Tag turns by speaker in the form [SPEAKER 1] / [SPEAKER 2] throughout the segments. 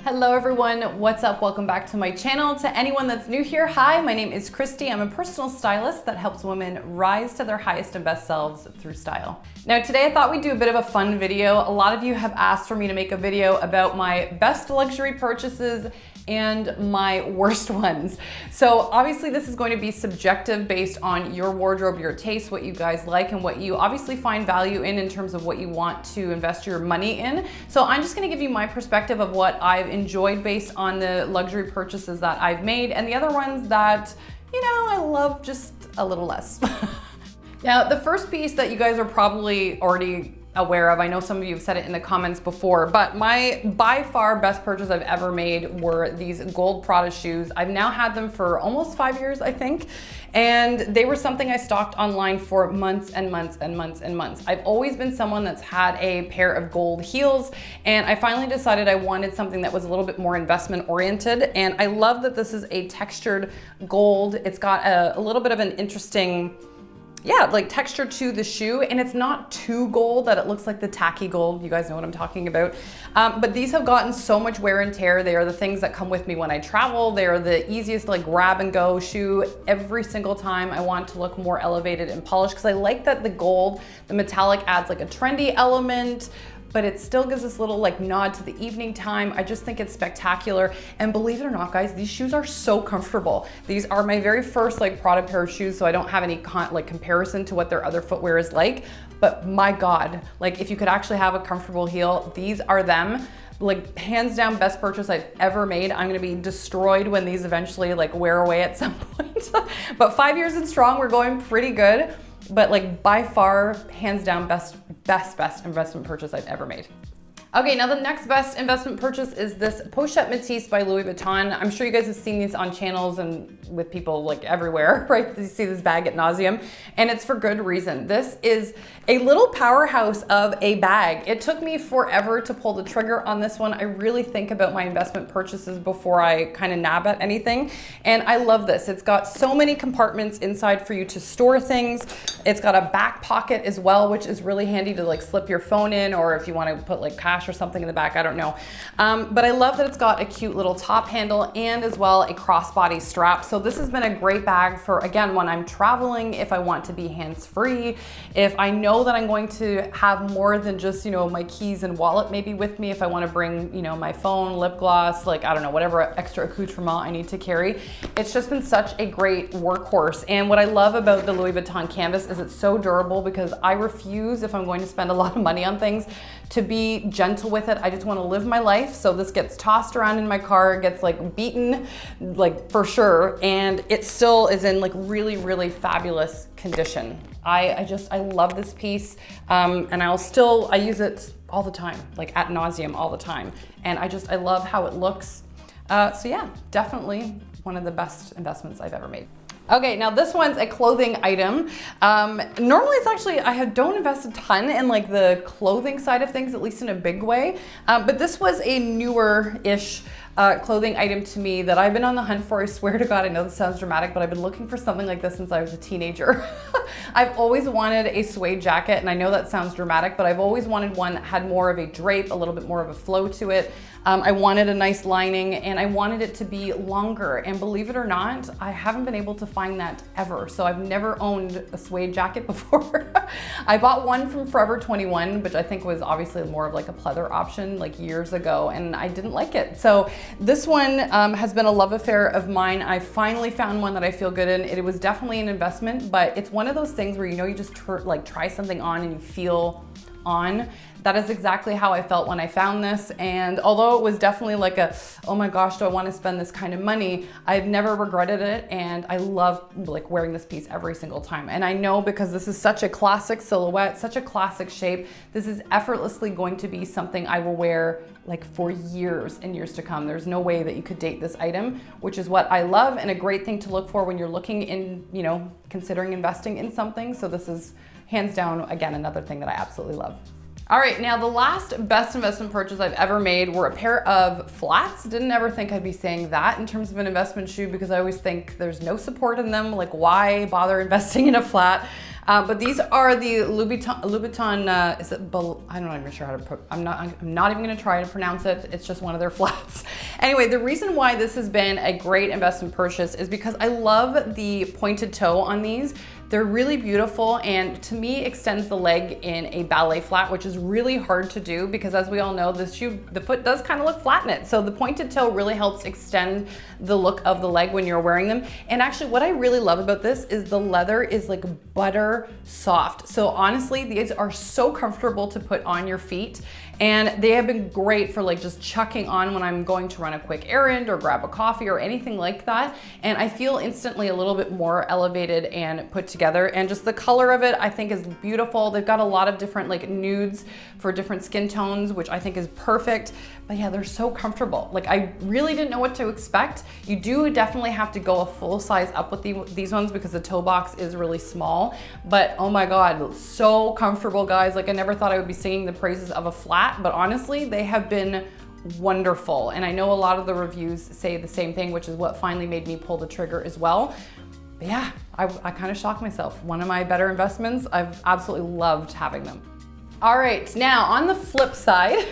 [SPEAKER 1] Hello everyone, what's up? Welcome back to my channel. To anyone that's new here, hi, my name is Christy. I'm a personal stylist that helps women rise to their highest and best selves through style. Now today I thought we'd do a bit of a fun video. A lot of you have asked for me to make a video about my best luxury purchases and my worst ones. So obviously this is going to be subjective based on your wardrobe, your taste, what you guys like, and what you obviously find value in terms of what you want to invest your money in. So I'm just gonna give you my perspective of what I've enjoyed based on the luxury purchases that I've made, and the other ones that, you know, I love just a little less. Now, the first piece that you guys are probably already aware of, I know some of you have said it in the comments before, but my by far best purchase I've ever made were these gold Prada shoes. I've now had them for almost 5 years, I think, and they were something I stocked online for months and months and months and months. I've always been someone that's had a pair of gold heels, and I finally decided I wanted something that was a little bit more investment oriented, and I love that this is a textured gold. It's got a little bit of an interesting, like texture to the shoe, and it's not too gold that it looks like the tacky gold. You guys know what I'm talking about. But these have gotten so much wear and tear. They are the things that come with me when I travel. They are the easiest like grab and go shoe every single time I want to look more elevated and polished, because I like that the gold, the metallic adds like a trendy element, but it still gives this little like nod to the evening time. I just think it's spectacular. And believe it or not, guys, these shoes are so comfortable. These are my very first like Prada pair of shoes, so I don't have any comparison to what their other footwear is like. But my God, like if you could actually have a comfortable heel, these are them. Like hands down best purchase I've ever made. I'm gonna be destroyed when these eventually like wear away at some point. But 5 years and strong, we're going pretty good. But like by far, hands down, best investment purchase I've ever made. Okay, now the next best investment purchase is this Pochette Métis by Louis Vuitton. I'm sure you guys have seen these on channels and with people like everywhere, right? You see this bag at nauseum, and it's for good reason. This is a little powerhouse of a bag. It took me forever to pull the trigger on this one. I really think about my investment purchases before I kind of nab at anything, and I love this. It's got so many compartments inside for you to store things. It's got a back pocket as well, which is really handy to like slip your phone in, or if you want to put like cash or something in the back, I don't know. But I love that it's got a cute little top handle and as well a crossbody strap. So this has been a great bag for, again, when I'm traveling, if I want to be hands-free, if I know that I'm going to have more than just, you know, my keys and wallet maybe with me, if I want to bring, you know, my phone, lip gloss, like, I don't know, whatever extra accoutrement I need to carry. It's just been such a great workhorse. And what I love about the Louis Vuitton canvas is it's so durable, because I refuse, if I'm going to spend a lot of money on things, to be gentle with it. I just want to live my life. So this gets tossed around in my car, it gets like beaten, like for sure, and it still is in like really, really fabulous condition. I love this piece, and I use it all the time, like ad nauseum all the time. And I love how it looks. So yeah, definitely one of the best investments I've ever made. Okay, now this one's a clothing item. Normally it's actually, don't invest a ton in like the clothing side of things, at least in a big way. But this was a newer-ish clothing item to me that I've been on the hunt for. I swear to God, I know this sounds dramatic, but I've been looking for something like this since I was a teenager. I've always wanted a suede jacket, and I know that sounds dramatic, but I've always wanted one that had more of a drape, a little bit more of a flow to it. I wanted a nice lining, and I wanted it to be longer. And believe it or not, I haven't been able to find that ever. So I've never owned a suede jacket before. I bought one from Forever 21, which I think was obviously more of like a pleather option like years ago, and I didn't like it. So this one has been a love affair of mine. I finally found one that I feel good in. It was definitely an investment, but it's one of those things where, you know, you just like try something on and you feel on. That is exactly how I felt when I found this. And although it was definitely like a, oh my gosh, do I want to spend this kind of money? I've never regretted it. And I love like wearing this piece every single time. And I know, because this is such a classic silhouette, such a classic shape, this is effortlessly going to be something I will wear like for years and years to come. There's no way that you could date this item, which is what I love, and a great thing to look for when you're looking in, you know, considering investing in something. So this is hands down, again, another thing that I absolutely love. All right, now the last best investment purchase I've ever made were a pair of flats. Didn't ever think I'd be saying that in terms of an investment shoe, because I always think there's no support in them. Like, why bother investing in a flat? But these are the Louboutin, is it, I'm not even sure how to, I'm not even gonna try to pronounce it. It's just one of their flats. Anyway, the reason why this has been a great investment purchase is because I love the pointed toe on these. They're really beautiful, and to me extends the leg in a ballet flat, which is really hard to do because, as we all know, this shoe, the foot does kind of look flat in it. So the pointed toe really helps extend the look of the leg when you're wearing them. And actually what I really love about this is the leather is like butter soft. So honestly, these are so comfortable to put on your feet. And they have been great for like just chucking on when I'm going to run a quick errand or grab a coffee or anything like that. And I feel instantly a little bit more elevated and put together. And just the color of it, I think, is beautiful. They've got a lot of different like nudes for different skin tones, which I think is perfect. But yeah, they're so comfortable. Like, I really didn't know what to expect. You do definitely have to go a full size up with these ones because the toe box is really small. But oh my God, so comfortable, guys. Like, I never thought I would be singing the praises of a flat, but honestly, they have been wonderful. And I know a lot of the reviews say the same thing, which is what finally made me pull the trigger as well. But yeah, I kind of shocked myself. One of my better investments. I've absolutely loved having them. All right, now on the flip side,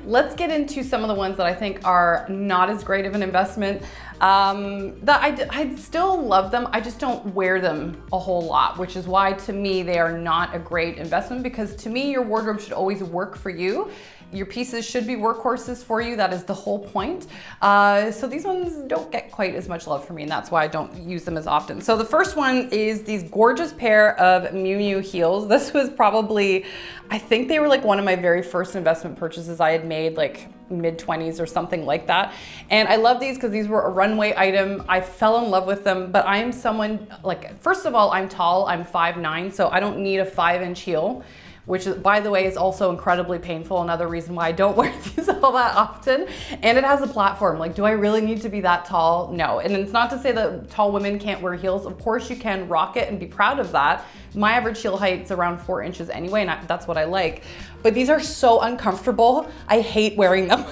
[SPEAKER 1] let's get into some of the ones that I think are not as great of an investment. I still love them, I just don't wear them a whole lot, which is why to me they are not a great investment, because to me your wardrobe should always work for you. Your pieces should be workhorses for you. That is the whole point. So these ones don't get quite as much love for me, and that's why I don't use them as often. So the first one is these gorgeous pair of Miu Miu heels. This was probably, I think they were like one of my very first investment purchases I had made, like mid-20s or something like that. And I love these because these were a runway item. I fell in love with them, but I am someone, like, first of all, I'm tall, I'm 5'9", so I don't need a 5-inch heel, which, by the way, is also incredibly painful. Another reason why I don't wear these all that often. And it has a platform. Like, do I really need to be that tall? No. And it's not to say that tall women can't wear heels. Of course you can rock it and be proud of that. My average heel height is around 4 inches anyway, and that's what I like. But these are so uncomfortable. I hate wearing them.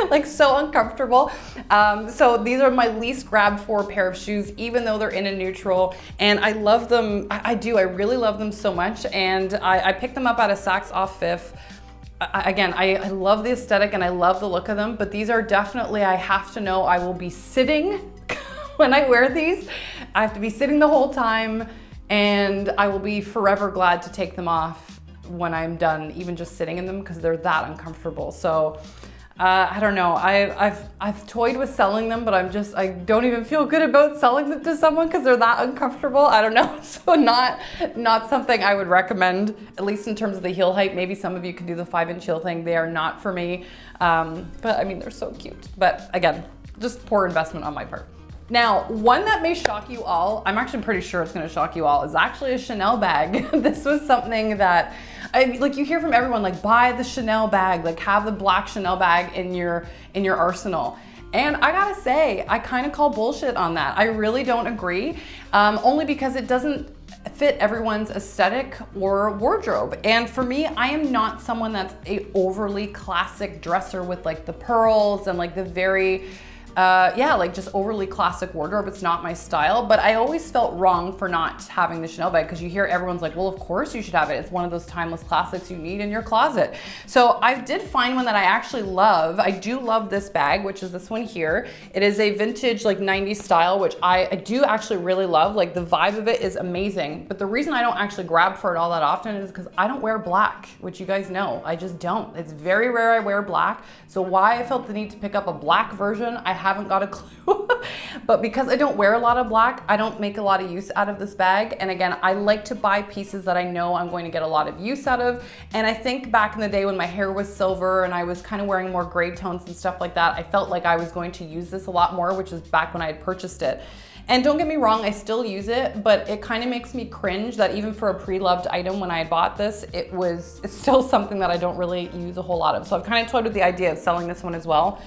[SPEAKER 1] Like, so uncomfortable. So these are my least grabbed for pair of shoes, even though they're in a neutral, and I love them. I really love them so much. And I picked them up at a Saks off Fifth. Again, I love the aesthetic and I love the look of them, but these are definitely, I have to know I will be sitting when I wear these. I have to be sitting the whole time, and I will be forever glad to take them off when I'm done, even just sitting in them, because they're that uncomfortable. So I don't know. I've toyed with selling them, but I don't even feel good about selling them to someone because they're that uncomfortable. I don't know. So not something I would recommend, at least in terms of the heel height. Maybe some of you can do the 5-inch heel thing. They are not for me. But I mean, they're so cute. But again, just poor investment on my part. Now, one that may shock you all, I'm actually pretty sure it's gonna shock you all, is actually a Chanel bag. This was something that, like, you hear from everyone, like, buy the Chanel bag, like, have the black Chanel bag in your arsenal. And I gotta say, I kind of call bullshit on that. I really don't agree, only because it doesn't fit everyone's aesthetic or wardrobe. And for me, I am not someone that's a overly classic dresser with like the pearls and like the very, like just overly classic wardrobe. It's not my style, but I always felt wrong for not having the Chanel bag, because you hear everyone's like, well, of course you should have it. It's one of those timeless classics you need in your closet. So I did find one that I actually love. I do love this bag, which is this one here. It is a vintage like 90s style, which I do actually really love. Like, the vibe of it is amazing. But the reason I don't actually grab for it all that often is because I don't wear black, which you guys know, I just don't. It's very rare I wear black. So why I felt the need to pick up a black version, I haven't got a clue. But because I don't wear a lot of black, I don't make a lot of use out of this bag. And again, I like to buy pieces that I know I'm going to get a lot of use out of. And I think back in the day when my hair was silver and I was kind of wearing more gray tones and stuff like that, I felt like I was going to use this a lot more, which is back when I had purchased it. And don't get me wrong, I still use it, but it kind of makes me cringe that even for a pre-loved item when I had bought this, it's still something that I don't really use a whole lot of. So I've kind of toyed with the idea of selling this one as well.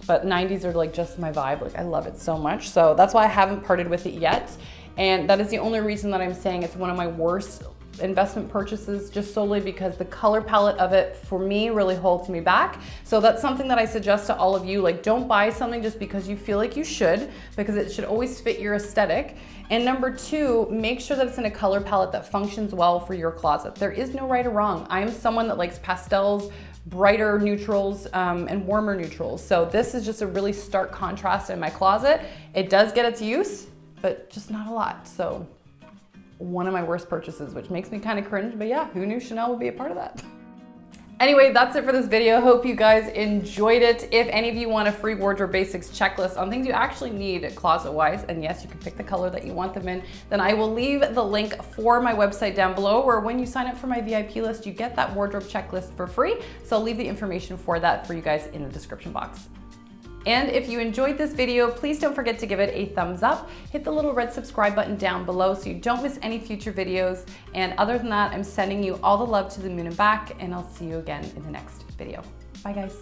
[SPEAKER 1] But 90s are like just my vibe. Like, I love it so much. So that's why I haven't parted with it yet. And that is the only reason that I'm saying it's one of my worst investment purchases, just solely because the color palette of it for me really holds me back. So that's something that I suggest to all of you. Like, don't buy something just because you feel like you should, because it should always fit your aesthetic. And number two, make sure that it's in a color palette that functions well for your closet. There is no right or wrong. I am someone that likes pastels, brighter neutrals and warmer neutrals. So this is just a really stark contrast in my closet. It does get its use, but just not a lot. So one of my worst purchases, which makes me kind of cringe, but yeah, who knew Chanel would be a part of that? Anyway, that's it for this video. Hope you guys enjoyed it. If any of you want a free wardrobe basics checklist on things you actually need closet-wise, and yes, you can pick the color that you want them in, then I will leave the link for my website down below, where when you sign up for my VIP list, you get that wardrobe checklist for free. So I'll leave the information for that for you guys in the description box. And if you enjoyed this video, please don't forget to give it a thumbs up. Hit the little red subscribe button down below so you don't miss any future videos. And other than that, I'm sending you all the love to the moon and back, and I'll see you again in the next video. Bye guys.